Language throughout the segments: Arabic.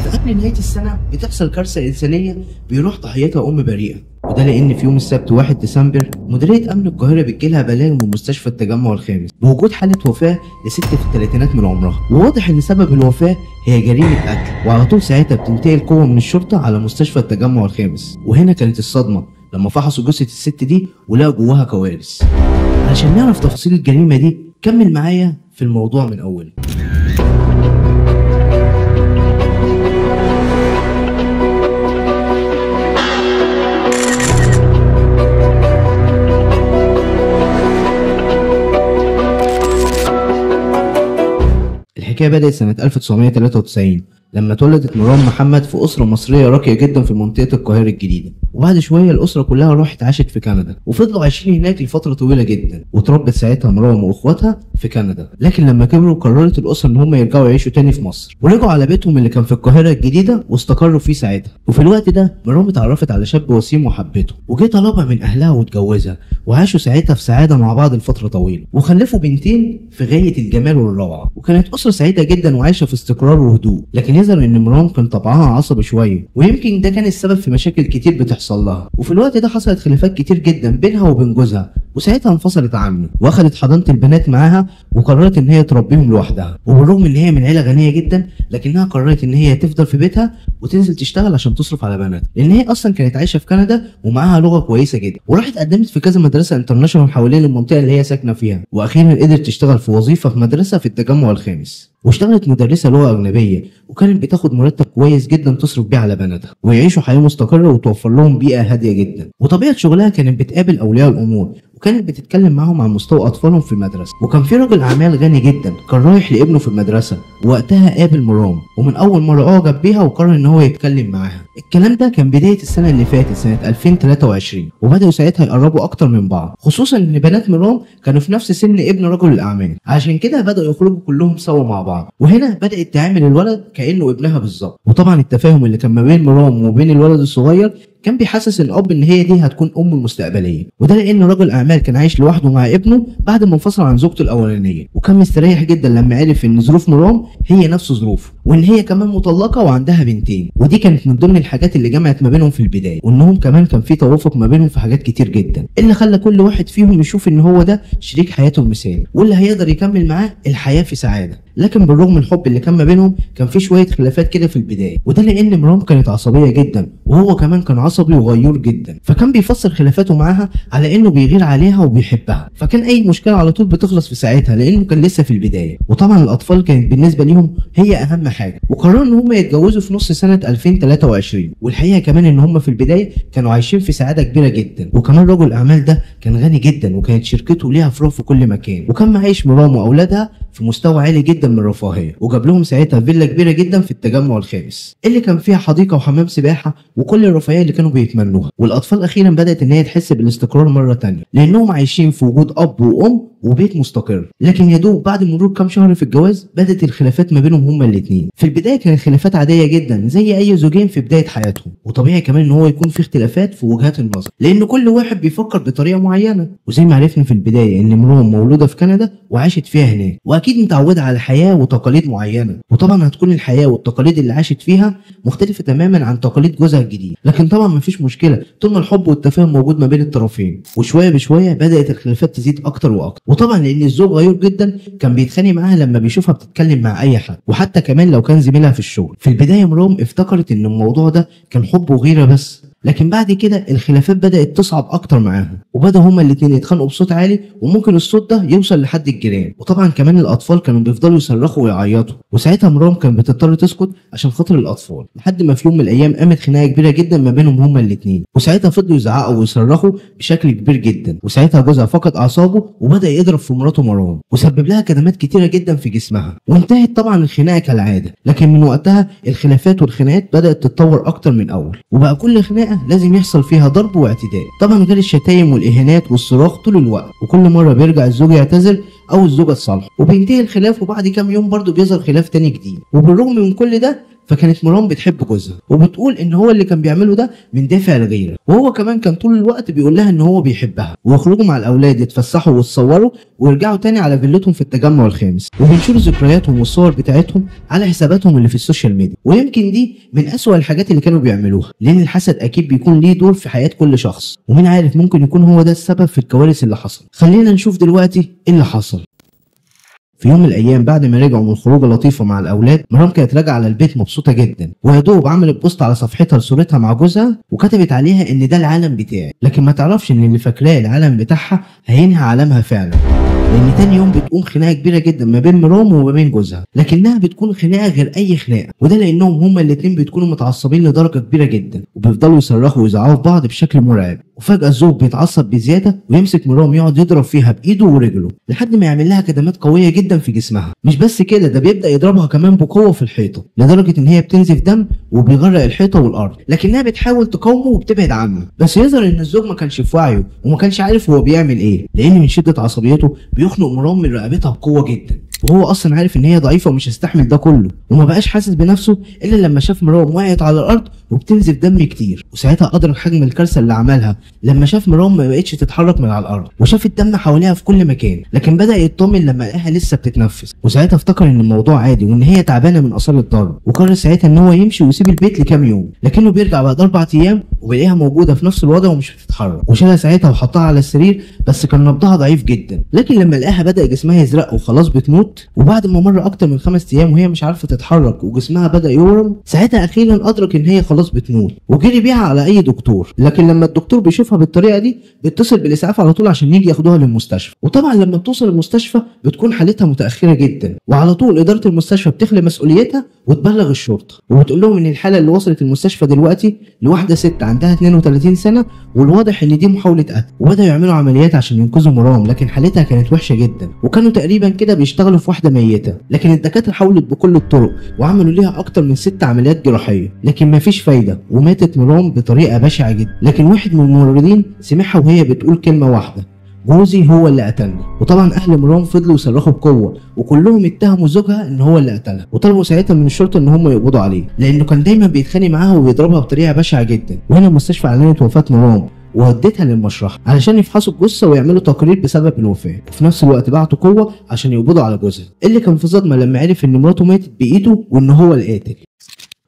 في قبل نهاية السنة بتحصل كارثة إنسانية بيروح ضحيتها أم بريئة، وده لأن في يوم السبت 1 ديسمبر مديرية أمن القاهرة بتجيلها بلاغ من مستشفى التجمع الخامس بوجود حالة وفاة لست في الثلاثينات من عمرها، وواضح إن سبب الوفاة هي جريمة قتل، وعلى طول ساعتها بتنتقل قوة من الشرطة على مستشفى التجمع الخامس. وهنا كانت الصدمة لما فحصوا جثة الست دي ولقوا جواها كوارث. علشان نعرف تفاصيل الجريمة دي كمل معايا في الموضوع من أوله. الحكاية بدأت سنة 1993 لما اتولدت مرام محمد في أسرة مصرية راقية جدا في منطقة القاهرة الجديدة، وبعد شوية الأسرة كلها راحت عاشت في كندا وفضلوا عايشين هناك لفترة طويلة جدا، وتربت ساعتها مرام وأخواتها في كندا. لكن لما كبروا قررت الأسرة إن هم يرجعوا يعيشوا تاني في مصر، ورجعوا على بيتهم اللي كان في القاهرة الجديدة واستقروا فيه ساعتها. وفي الوقت ده مرام اتعرفت على شاب وسيم وحبته، وجه طلبها من أهلها واتجوزها، وعاشوا ساعتها في سعادة مع بعض لفترة طويلة، وخلفوا بنتين في غاية الجمال والروعة، وكانت أسرة سعيدة جدا وعايشة في استقرار وهدوء. لكن يظهر إن مرام كان طبعها عصبي شوية، ويمكن ده كان السبب في مشاكل كتير بتحصل لها. وفي الوقت ده حصلت خلافات كتير جدا بينها وبين جوزها، وساعتها انفصلت عنه واخدت حضانة البنات معاها وقررت ان هي تربيهم لوحدها. وبالرغم ان هي من عيلة غنية جدا لكنها قررت ان هي تفضل في بيتها وتنزل تشتغل عشان تصرف على بناتها، لان هي اصلا كانت عايشة في كندا ومعاها لغة كويسة جدا، وراحت قدمت في كذا مدرسة انترناشونال حوالين المنطقة اللي هي ساكنة فيها، واخيرا قدرت تشتغل في وظيفة في مدرسة في التجمع الخامس، واشتغلت مدرسة لغة أجنبية، وكانت بتاخد مرتب كويس جدا تصرف بيه على بناتها ويعيشوا حياة مستقرة وتوفر لهم بيئة هادية جدا. وطبيعة شغلها كانت بتقابل أولياء الأمور وكانت بتتكلم معهم عن مستوى أطفالهم في المدرسة. وكان في راجل أعمال غني جدا كان رايح لابنه في المدرسة، ووقتها قابل مرام ومن أول مرة أعجب بيها وقرر إن هو يتكلم معاها. الكلام ده كان بداية السنة اللي فاتت سنة 2023، وبدأوا ساعتها يقربوا أكتر من بعض، خصوصا إن بنات مرام كانوا في نفس سن ابن رجل الأعمال، عشان كده بدأوا يخرجوا كلهم سوا مع بعض. وهنا بدأت تعامل الولد كأنه ابنها بالظبط. وطبعا التفاهم اللي كان ما بين مرام وبين الولد الصغير كان بيحسس الاب ان هي دي هتكون امه المستقبليه، وده لان رجل اعمال كان عايش لوحده مع ابنه بعد ما انفصل عن زوجته الاولانيه، وكان مستريح جدا لما عرف ان ظروف مرام هي نفس ظروفه، وان هي كمان مطلقه وعندها بنتين. ودي كانت من ضمن الحاجات اللي جمعت ما بينهم في البدايه، وانهم كمان كان في توافق ما بينهم في حاجات كتير جدا اللي خلى كل واحد فيهم يشوف ان هو ده شريك حياته المثالي واللي هيقدر يكمل معاه الحياه في سعاده. لكن بالرغم من الحب اللي كان ما بينهم كان في شويه خلافات كده في البدايه، وده لان مرام كانت عصبيه جدا وهو كمان كان عصبي وغيور جدا، فكان بيفسر خلافاته معاها على انه بيغير عليها وبيحبها، فكان اي مشكله على طول بتخلص في ساعتها لانه كان لسه في البدايه. وطبعا الاطفال كانت بالنسبه ليهم هي اهم حاجه، وقرروا ان هم يتجوزوا في نص سنه 2023. والحقيقه كمان ان هم في البدايه كانوا عايشين في سعاده كبيره جدا، وكمان رجل الاعمال ده كان غني جدا وكانت شركته ليها فروع في كل مكان، وكان معيش مرام واولادها في مستوى عالي جدا من الرفاهيه، وجاب لهم ساعتها فيلا كبيره جدا في التجمع الخامس اللي كان فيها حديقه وحمام سباحه وكل الرفاهيه اللي كانوا بيتمنوها. والاطفال اخيرا بدات ان هي تحس بالاستقرار مره تانية لانهم عايشين في وجود اب وام وبيت مستقر. لكن يا دوب بعد مرور كام شهر في الجواز بدات الخلافات ما بينهم هما الاثنين. في البدايه كانت خلافات عاديه جدا زي اي زوجين في بدايه حياتهم، وطبيعي كمان ان هو يكون في اختلافات في وجهات النظر لان كل واحد بيفكر بطريقه معينه. وزي ما عرفنا في البدايه ان مرام مولوده في كندا وعاشت فيها هناك، واكيد متعوده على حياه وتقاليد معينه، وطبعا هتكون الحياه والتقاليد اللي عاشت فيها مختلفه تماما عن تقاليد جوزها الجديد. لكن طبعا مفيش مشكله طول ما الحب والتفاهم موجود ما بين الطرفين. وشويه بشويه بدات الخلافات تزيد اكتر واكتر، وطبعا لان الزوج غيور جدا كان بيتخانق معاها لما بيشوفها بتتكلم مع اي حد، وحتى كمان لو كان زميلها في الشغل. في البدايه مرام افتكرت ان الموضوع ده كان حب وغيره بس، لكن بعد كده الخلافات بدأت تصعب أكتر معاهم، وبدأ هما الاتنين يتخانقوا بصوت عالي وممكن الصوت ده يوصل لحد الجيران. وطبعا كمان الأطفال كانوا بيفضلوا يصرخوا ويعيطوا، وساعتها مرام كانت بتضطر تسكت عشان خاطر الأطفال، لحد ما في يوم من الأيام قامت خناقة كبيرة جدا ما بينهم هما الاتنين، وساعتها فضلوا يزعقوا ويصرخوا بشكل كبير جدا. وساعتها جوزها فقد أعصابه وبدأ يضرب في مراته مرام وسبب لها كدمات كتيرة جدا في جسمها، وانتهت طبعا الخناقة كالعادة. لكن من وقتها الخلافات والخناقات بدأت تتطور أكتر من أول، وبقى كل خناقة لازم يحصل فيها ضرب واعتداء، طبعا غير الشتايم والاهانات والصراخ طول الوقت. وكل مره بيرجع الزوج يعتذر او الزوجه تصالحه وبينتهي الخلاف، وبعد كام يوم برضه بيظهر خلاف تاني جديد. وبالرغم من كل ده فكانت مرام بتحب جوزها وبتقول ان هو اللي كان بيعمله ده من دافع الغيره، وهو كمان كان طول الوقت بيقول لها ان هو بيحبها، ويخرجوا مع الاولاد يتفسحوا ويتصوروا ويرجعوا تاني على فيلتهم في التجمع الخامس، وبينشروا ذكرياتهم والصور بتاعتهم على حساباتهم اللي في السوشيال ميديا. ويمكن دي من اسوأ الحاجات اللي كانوا بيعملوها، لان الحسد اكيد بيكون ليه دور في حياه كل شخص، ومين عارف ممكن يكون هو ده السبب في الكوارث اللي حصل. خلينا نشوف دلوقتي ايه اللي حصل. في يوم من الايام بعد ما رجعوا من خروجه لطيفه مع الاولاد، مرام كانت راجعه على البيت مبسوطه جدا، ويا دوب عملت بوست على صفحتها لصورتها مع جوزها وكتبت عليها ان ده العالم بتاعي، لكن ما تعرفش ان اللي فاكراه العالم بتاعها هينهي عالمها فعلا، لان تاني يوم بتقوم خناقه كبيره جدا ما بين مرام وما بين جوزها، لكنها بتكون خناقه غير اي خناقه، وده لانهم هما الاتنين بيكونوا متعصبين لدرجه كبيره جدا، وبيفضلوا يصرخوا ويزعقوا في بعض بشكل مرعب. وفجاه الزوج بيتعصب بزياده ويمسك مرام يقعد يضرب فيها بايده ورجله لحد ما يعمل لها كدمات قويه جدا في جسمها. مش بس كده، ده بيبدا يضربها كمان بقوه في الحيطه لدرجه ان هي بتنزف دم وبيغرق الحيطه والارض، لكنها بتحاول تقاومه وبتبعد عنه. بس يظهر ان الزوج ما كانش في وعيه وما كانش عارف هو بيعمل ايه، لان من شده عصبيته بيخنق مرام من رقبتها بقوه جدا، وهو اصلا عارف ان هي ضعيفه ومش هتستحمل ده كله، وما بقاش حاسس بنفسه الا لما شاف مرام وقعت على الارض وبتنزف دم كتير. وساعتها ادرك حجم الكارثه اللي عملها لما شاف مرام ما بقتش تتحرك من على الارض، وشاف الدم حواليها في كل مكان، لكن بدا يطمن لما لقاها لسه بتتنفس، وساعتها افتكر ان الموضوع عادي وان هي تعبانه من اثار الضرب، وقرر ساعتها ان هو يمشي ويسيب البيت لكام يوم، لكنه بيرجع بعد 4 ايام وبيلاقيها موجوده في نفس الوضع ومش بتتحرك، وشالها ساعتها وحطها على السرير، بس كان نبضها ضعيف جدا، لكن لما لقاها بدا جسمها يزرق وخلاص بتموت، وبعد ما مر اكتر من 5 ايام وهي مش عارفه تتحرك وجسمها بدا يورم، ساعتها اخيرا ادرك ان هي خلاص بتموت، وجري بيها على اي دكتور، لكن لما الدكتور بيشوفها بالطريقه دي بيتصل بالاسعاف على طول عشان يجي ياخدوها للمستشفى. وطبعا لما بتوصل المستشفى بتكون حالتها متاخره جدا، وعلى طول اداره المستشفى بتخلي مسؤوليتها وتبلغ الشرطه، وبتقول لهم ان الحاله اللي وصلت المستشفى دلوقتي لواحده ست عندها 32 سنه، والواضح ان دي محاوله قتل، وبداوا يعملوا عمليات عشان ينقذوا مرام، لكن حالتها كانت وحشه جدا، وكانوا تقريبا كده بيشتغلوا في واحده ميته، لكن الدكاتره حاولت بكل الطرق وعملوا ليها اكتر من 6 عمليات جراحيه، لكن مفيش فايده، وماتت مرام بطريقه بشعه جدا. لكن واحد من الممرضين سمعها وهي بتقول كلمه واحده: جوزي هو اللي قتلني. وطبعا اهل مرام فضلوا يصرخوا بقوه، وكلهم اتهموا زوجها ان هو اللي قتلها، وطلبوا ساعتها من الشرطه ان هم يقبضوا عليه، لانه كان دايما بيتخانق معاها وبيضربها بطريقه بشعه جدا. وهنا المستشفى اعلنت وفاه مرام وودتها للمشرحه علشان يفحصوا الجثه ويعملوا تقرير بسبب الوفاه، وفي نفس الوقت بعتوا قوه عشان يقبضوا على جوزها اللي كان في صدمه لما عرف ان مراته ماتت بايده وان هو القاتل.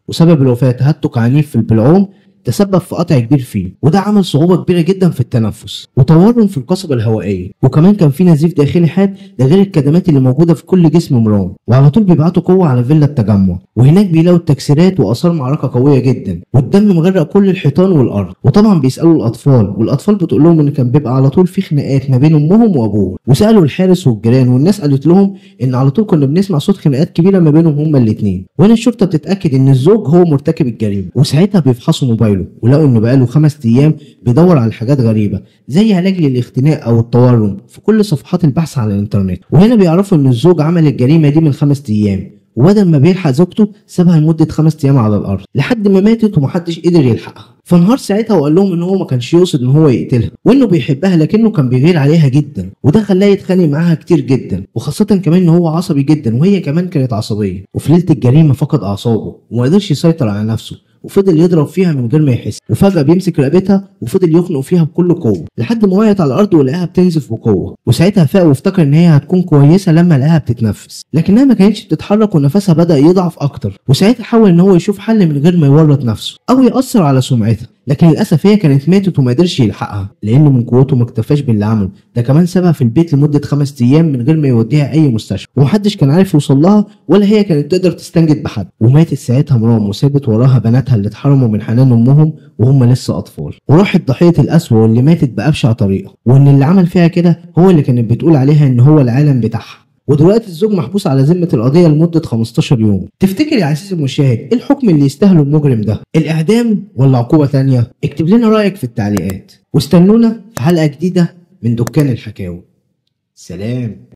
وسبب الوفاه تهتك عنيف في البلعوم تسبب في قطع كبير فيه، وده عمل صعوبه كبيره جدا في التنفس وتورم في القصبه الهوائيه، وكمان كان في نزيف داخلي حاد، ده غير الكدمات اللي موجوده في كل جسم مرام. وعلى طول بيبعتوا قوه على فيلا التجمع، وهناك بيلاقوا التكسيرات واثار معركه قويه جدا، والدم مغرق كل الحيطان والارض. وطبعا بيسالوا الاطفال، والاطفال بتقول لهم ان كان بيبقى على طول في خناقات ما بين امهم وابوهم، وسالوا الحارس والجيران، والناس قالت لهم ان على طول كنا بنسمع صوت خناقات كبيره ما بينهم هما الاثنين. وهنا الشرطه بتتاكد ان الزوج هو مرتكب الجريمه، وساعتها بيفحصوا موبايله ولقوا انه بقاله 5 ايام بيدور على حاجات غريبه زي علاج للاختناق او التورم في كل صفحات البحث على الانترنت. وهنا بيعرفوا ان الزوج عمل الجريمه دي من 5 ايام، وبدل ما بيلحق زوجته سابها لمده 5 ايام على الارض لحد ما ماتت ومحدش قدر يلحقها. فانهار ساعتها وقال لهم ان هو ما كانش يقصد ان هو يقتلها، وانه بيحبها، لكنه كان بيغير عليها جدا، وده خلاه يتخانق معاها كتير جدا، وخاصه كمان ان هو عصبي جدا وهي كمان كانت عصبيه. وفي ليله الجريمه فقد اعصابه وما قدرش يسيطر على نفسه، وفضل يضرب فيها من غير ما يحس، وفجأة بيمسك رقبتها وفضل يخنق فيها بكل قوة لحد ما وقعت على الأرض ولقاها بتنزف بقوة. وساعتها فاق وافتكر إن هي هتكون كويسة لما لقاها بتتنفس، لكنها ما كانتش بتتحرك ونفسها بدأ يضعف أكتر. وساعتها حاول إن هو يشوف حل من غير ما يورط نفسه أو يأثر على سمعتها، لكن للأسف هي كانت ماتت وما قدرش يلحقها، لأنه من قوته ما اكتفاش باللي عمله، ده كمان سابها في البيت لمدة 5 أيام من غير ما يوديها أي مستشفى، ومحدش كان عارف يوصل لها ولا هي كانت تقدر تستنجد بحد. وماتت ساعتها مرام وسابت وراها بناتها اللي اتحرموا من حنان أمهم وهم لسه أطفال، وراحت ضحية الأسوأ واللي ماتت بأبشع طريقة، وإن اللي عمل فيها كده هو اللي كانت بتقول عليها إن هو العالم بتاعها. ودلوقتي الزوج محبوس على ذمة القضية لمدة 15 يوم. تفتكر يا عزيزي المشاهد ايه الحكم اللي يستاهله المجرم ده؟ الإعدام ولا عقوبة تانية؟ اكتب لنا رأيك في التعليقات، واستنونا في حلقة جديدة من دكان الحكاوي. سلام.